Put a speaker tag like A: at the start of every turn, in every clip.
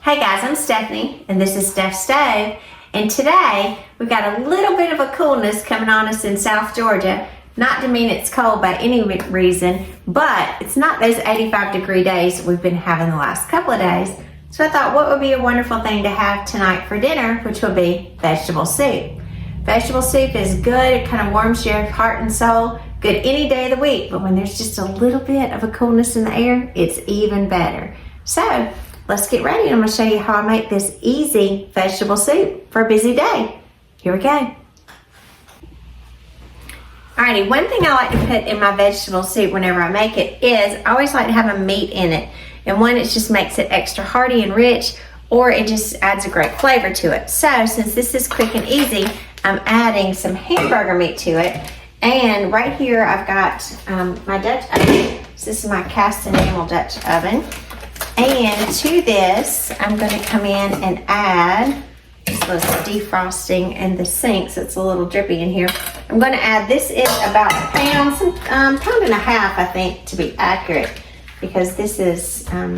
A: Hey guys, I'm Stephanie and this is Steph's Stove, and today we've got a little bit of a coolness coming on us in South Georgia. Not to mean it's cold by any reason, but it's not those 85-degree days we've been having the last couple of days. So I thought what would be a wonderful thing to have tonight for dinner, which would be vegetable soup. Vegetable soup is good, it kind of warms your heart and soul, good any day of the week, but when there's just a little bit of a coolness in the air, it's even better. So let's get ready. I'm going to show you how I make this easy vegetable soup for a busy day. Here we go. Alrighty, one thing I like to put in my vegetable soup whenever I make it is I always like to have a meat in it. And one, it just makes it extra hearty and rich, or it just adds a great flavor to it. So since this is quick and easy, I'm adding some hamburger meat to it. And right here I've got my Dutch oven. So this is my cast enamel Dutch oven. And to this, I'm going to come in and add this little defrosting in the sink, so it's a little drippy in here. I'm going to add, this is about a pound, pound and a half, I think, to be accurate, because this is from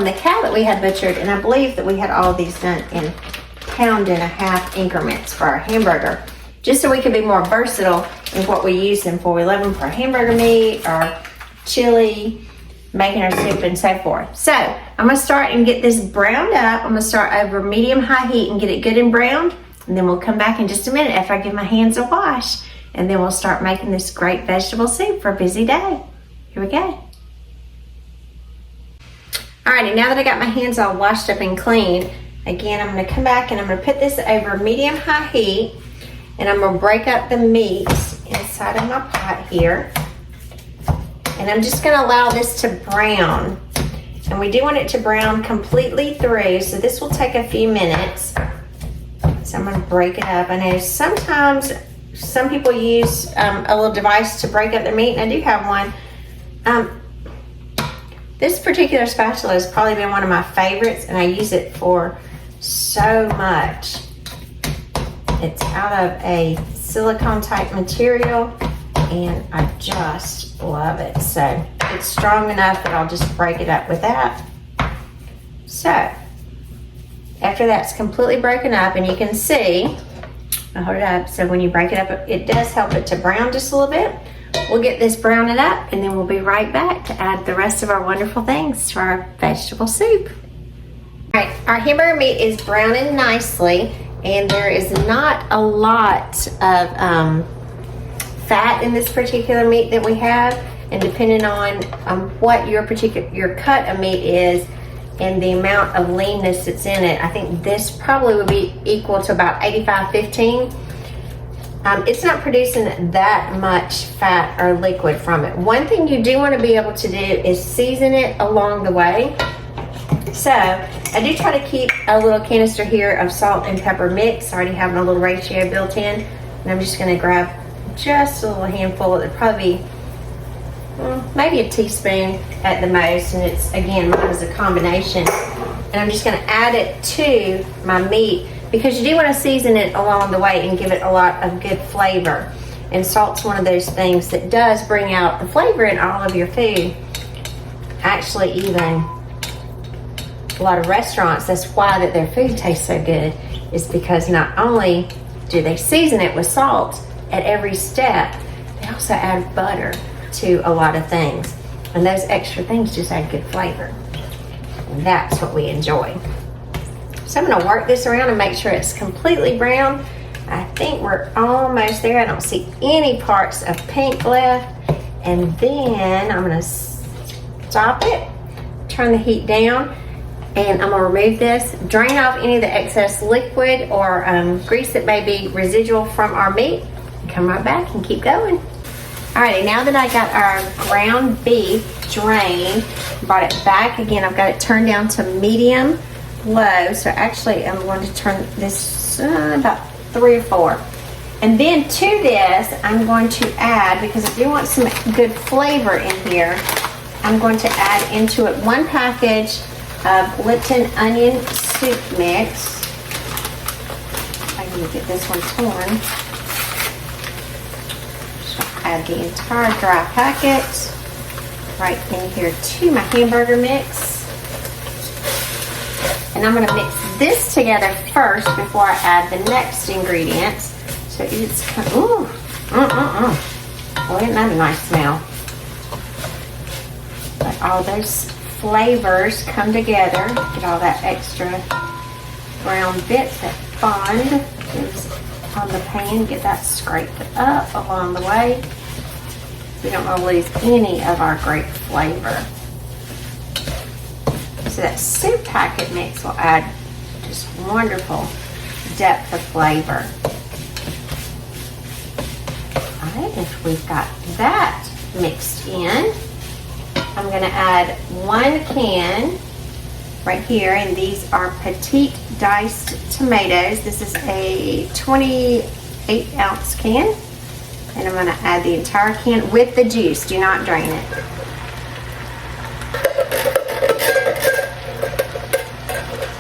A: the cow that we had butchered, and I believe that we had all these done in pound and a half increments for our hamburger, just so we can be more versatile in what we use them for. We love them for hamburger meat or chili, making our soup and so forth. So I'm going to start and get this browned up. I'm going to start over medium-high heat and get it good and browned, and then we'll come back in just a minute after I give my hands a wash, and then we'll start making this great vegetable soup for a busy day. Here we go. Alrighty, now that I got my hands all washed up and clean, again, I'm going to come back and I'm going to put this over medium-high heat, and I'm going to break up the meat inside of my pot here. And I'm just going to allow this to brown. And we do want it to brown completely through, so this will take a few minutes. So I'm going to break it up. I know sometimes some people use a little device to break up their meat, and I do have one. This particular spatula has probably been one of my favorites, and I use it for so much. It's out of a silicone type material, and I just love it. So it's strong enough that I'll just break it up with that. So after that's completely broken up, and you can see, I'll hold it up, so when you break it up, it does help it to brown just a little bit. We'll get this browning up, and then we'll be right back to add the rest of our wonderful things to our vegetable soup. All right, our hamburger meat is browning nicely, and there is not a lot of fat in this particular meat that we have, and depending on what your cut of meat is and the amount of leanness that's in it, I think this probably would be equal to about 85-15. It's not producing that much fat or liquid from it. One thing you do want to be able to do is season it along the way. So I do try to keep a little canister here of salt and pepper mix, already having a little ratio built in, and I'm just going to grab just a little handful. It'll probably be maybe a teaspoon at the most, and it's, again, mine is a combination. And I'm just going to add it to my meat, because you do want to season it along the way and give it a lot of good flavor. And salt's one of those things that does bring out the flavor in all of your food. Actually, even a lot of restaurants, that's why that their food tastes so good, is because not only do they season it with salt at every step, they also add butter to a lot of things. And those extra things just add good flavor. And that's what we enjoy. So I'm going to work this around and make sure it's completely brown. I think we're almost there. I don't see any parts of pink left. And then I'm going to stop it, turn the heat down, and I'm going to remove this, drain off any of the excess liquid or grease that may be residual from our meat, and come right back and keep going. Alrighty, now that I got our ground beef drained, brought it back again, I've got it turned down to medium low. So actually I'm going to turn this about 3 or 4. And then to this, I'm going to add, because I do want some good flavor in here, I'm going to add into it 1 package of Lipton onion soup mix. I need to get this one torn. Add the entire dry packet right in here to my hamburger mix. And I'm gonna mix this together first before I add the next ingredients. So it's kind of, ooh, Well, isn't that a nice smell? Let all those flavors come together. Get all that extra brown bits, that fond is on the pan. Get that scraped up along the way. We don't want to lose any of our great flavor. So that soup packet mix will add just wonderful depth of flavor. All right, if we've got that mixed in, I'm going to add 1 can right here, and these are petite diced tomatoes. This is a 28-ounce can, and I'm going to add the entire can with the juice. Do not drain it.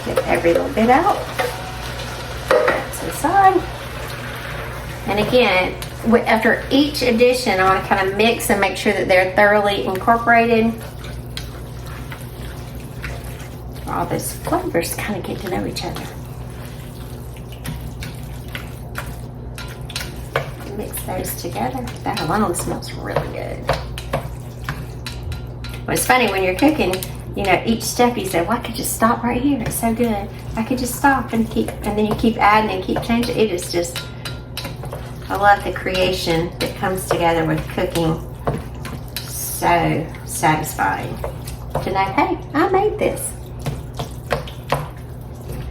A: Get every little bit out. That's inside. And again, after each addition, I want to kind of mix and make sure that they're thoroughly incorporated. All those flavors kind of get to know each other. Mix those together. That alone smells really good. Well, it's funny when you're cooking, you know, each step you say, well, I could just stop right here. It's so good. I could just stop and then you keep adding and keep changing. It is just, I love the creation that comes together with cooking. So satisfying to know, hey, I made this.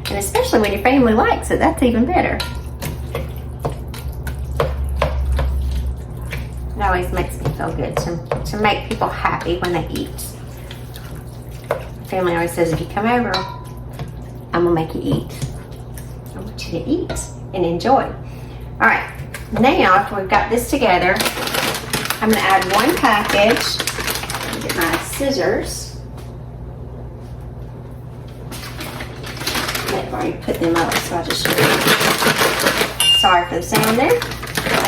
A: And especially when your family likes it, that's even better. It always makes me feel good to make people happy when they eat. Family always says, if you come over, I'm gonna make you eat. I want you to eat and enjoy. All right, now after we've got this together, I'm gonna add 1 package. Get my scissors. I've already put them up, so I'll just show you. Sorry for the sound there. I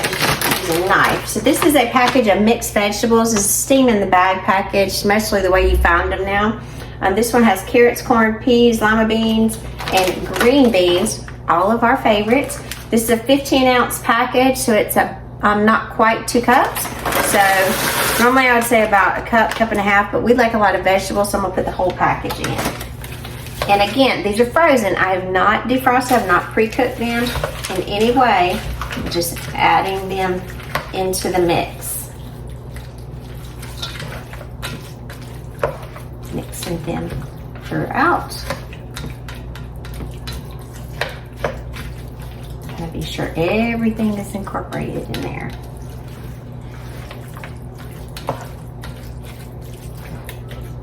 A: just use a knife. So this is a package of mixed vegetables. This is steam in the bag package, mostly the way you found them now. This one has carrots, corn, peas, lima beans, and green beans, all of our favorites. This is a 15-ounce package, so it's not quite 2 cups. So normally I would say about a cup, cup and a half, but we like a lot of vegetables, so I'm gonna put the whole package in. And again, these are frozen. I have not defrosted, I have not pre-cooked them in any way. I'm just adding them into the mix. Mixing them throughout. Gotta be sure everything is incorporated in there.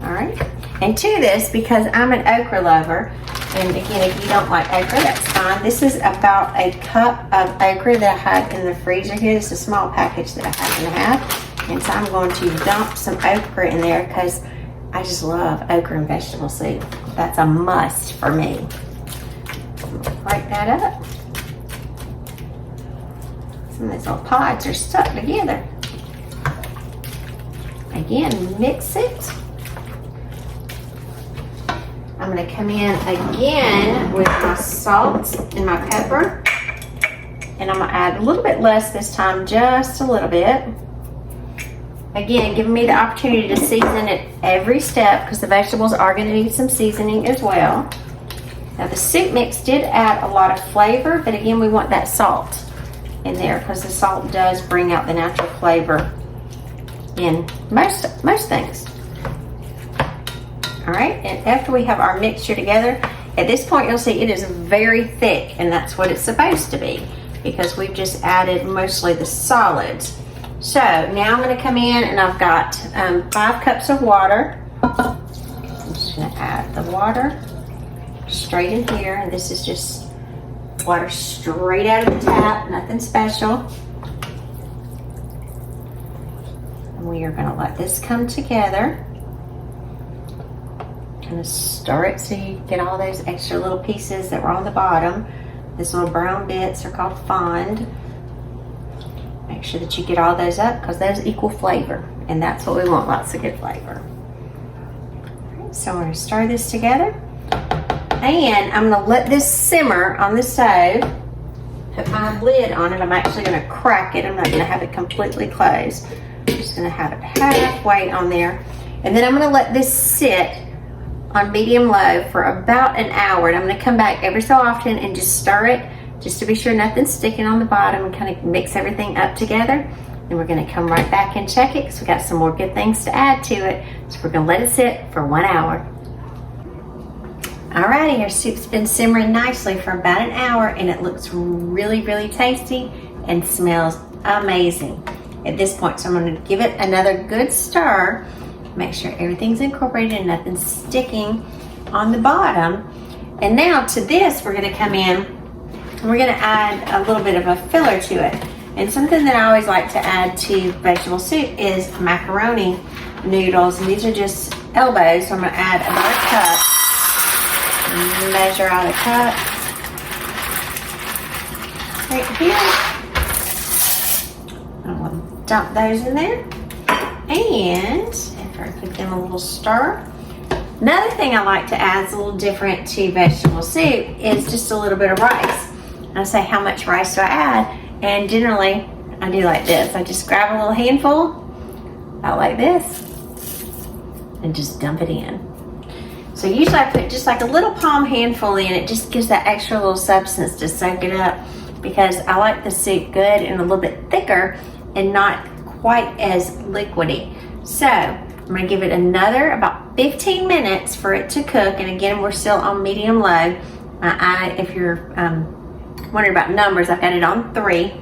A: All right. And to this, because I'm an okra lover, and again, if you don't like okra, that's fine. This is about a cup of okra that I have in the freezer here. It's a small package that I happen to have. And so I'm going to dump some okra in there because I just love okra and vegetable soup. That's a must for me. Break that up. Some of these little pods are stuck together. Again, mix it. I'm going to come in again with my salt and my pepper. And I'm going to add a little bit less this time, just a little bit. Again, giving me the opportunity to season it every step because the vegetables are going to need some seasoning as well. Now the soup mix did add a lot of flavor, but again, we want that salt in there because the salt does bring out the natural flavor in most things. All right, and after we have our mixture together, at this point you'll see it is very thick, and that's what it's supposed to be because we've just added mostly the solids. So now I'm going to come in and I've got 5 cups of water. I'm just going to add the water straight in here, and this is just water straight out of the tap, nothing special. And we are going to let this come together. Kind of stir it so you get all those extra little pieces that were on the bottom. These little brown bits are called fond. Make sure that you get all those up because those equal flavor, and that's what we want, lots of good flavor. So we're going to stir this together. And I'm gonna let this simmer on the stove. Put my lid on it. I'm actually gonna crack it. I'm not gonna have it completely closed. I'm just gonna have it halfway on there. And then I'm gonna let this sit on medium low for about an hour. And I'm gonna come back every so often and just stir it, just to be sure nothing's sticking on the bottom, and kind of mix everything up together. And we're gonna come right back and check it because we got some more good things to add to it. So we're gonna let it sit for 1 hour. Alrighty, our soup's been simmering nicely for about an hour, and it looks really, really tasty and smells amazing at this point. So I'm gonna give it another good stir. Make sure everything's incorporated and nothing's sticking on the bottom. And now to this, we're gonna come in and we're gonna add a little bit of a filler to it. And something that I always like to add to vegetable soup is macaroni noodles. And these are just elbows, so I'm gonna add about a cup. Measure out a cup right here. I'll dump those in there. And after I give them a little stir, another thing I like to add that's a little different to vegetable soup is just a little bit of rice. And I say, how much rice do I add? And generally, I do like this. I just grab a little handful, about like this, and just dump it in. So usually I put just like a little palm handful in. It just gives that extra little substance to soak it up, because I like the soup good and a little bit thicker and not quite as liquidy. So I'm gonna give it another about 15 minutes for it to cook. And again, we're still on medium low. If you're wondering about numbers, I've got it on 3.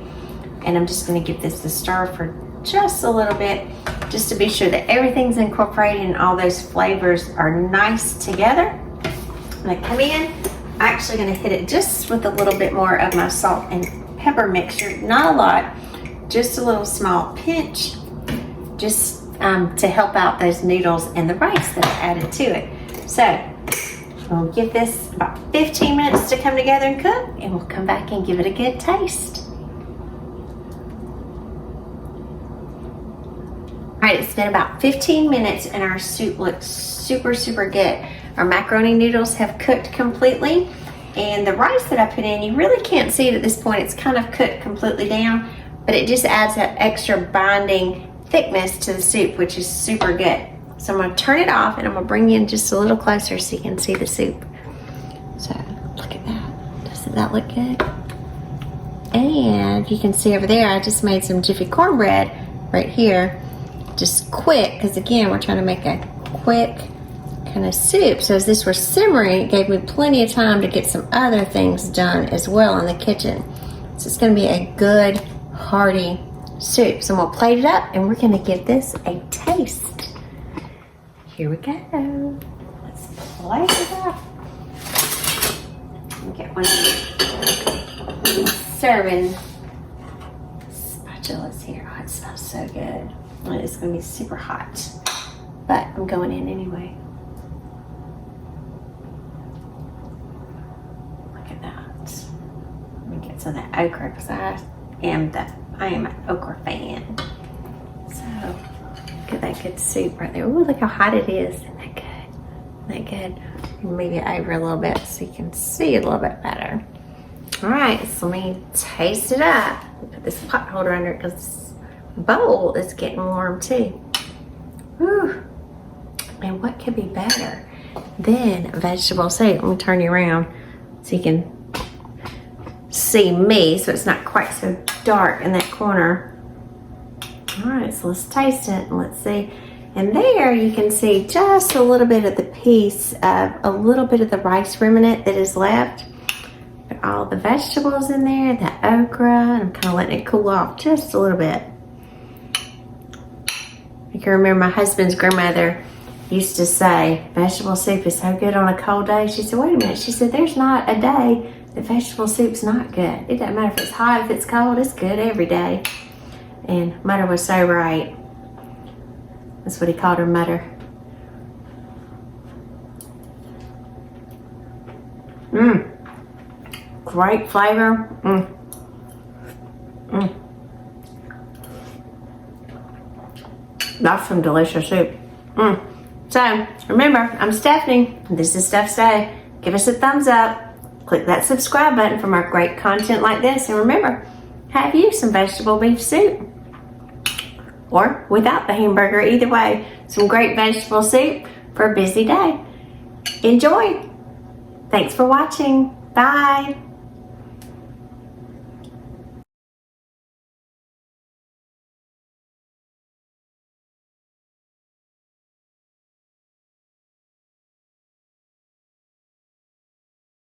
A: And I'm just gonna give this a stir for just a little bit, just to be sure that everything's incorporated and all those flavors are nice together. I'm gonna come in, I'm actually gonna hit it just with a little bit more of my salt and pepper mixture, not a lot, just a little small pinch, just to help out those noodles and the rice that I added to it. So we'll give this about 15 minutes to come together and cook, and we'll come back and give it a good taste. All right, it's been about 15 minutes and our soup looks super, super good. Our macaroni noodles have cooked completely, and the rice that I put in, you really can't see it at this point. It's kind of cooked completely down, but it just adds that extra binding thickness to the soup, which is super good. So I'm gonna turn it off, and I'm gonna bring you in just a little closer so you can see the soup. So look at that. Doesn't that look good? And you can see over there, I just made some Jiffy cornbread right here. Just quick, because again, we're trying to make a quick kind of soup. So as this was simmering, it gave me plenty of time to get some other things done as well in the kitchen. So it's going to be a good, hearty soup. So I'm going to plate it up, and we're going to give this a taste. Here we go. Let's plate it up. Let me get one of these serving spatulas here. Oh, it smells so good. It's going to be super hot, but I'm going in anyway. Look at that. Let me get some of that okra, because I am an okra fan. So look at that good soup right there. Ooh, look how hot it is. Isn't that good? Isn't that good? Move it over a little bit so you can see a little bit better. All right, so let me taste it up. Put this pot holder under it, because bowl is getting warm too. Whew. And what could be better than vegetable soup? Let me turn you around so you can see me, so it's not quite so dark in that corner. All right, so let's taste it and let's see. And there you can see just a little bit of the piece of a little bit of the rice remnant that is left. Put all the vegetables in there, the okra, and I'm kind of letting it cool off just a little bit. I can remember my husband's grandmother used to say, vegetable soup is so good on a cold day. She said, wait a minute. She said, there's not a day that vegetable soup's not good. It doesn't matter if it's hot, if it's cold, it's good every day. And Mother was so right. That's what he called her, Mother. Great flavor. That's some delicious soup. So remember, I'm Stephanie. This is Steph's Day. give us a thumbs up, click that subscribe button for more great content like this, and remember, have you some vegetable beef soup. Or without the hamburger, either way, some great vegetable soup for a busy day. Enjoy! Thanks for watching. Bye!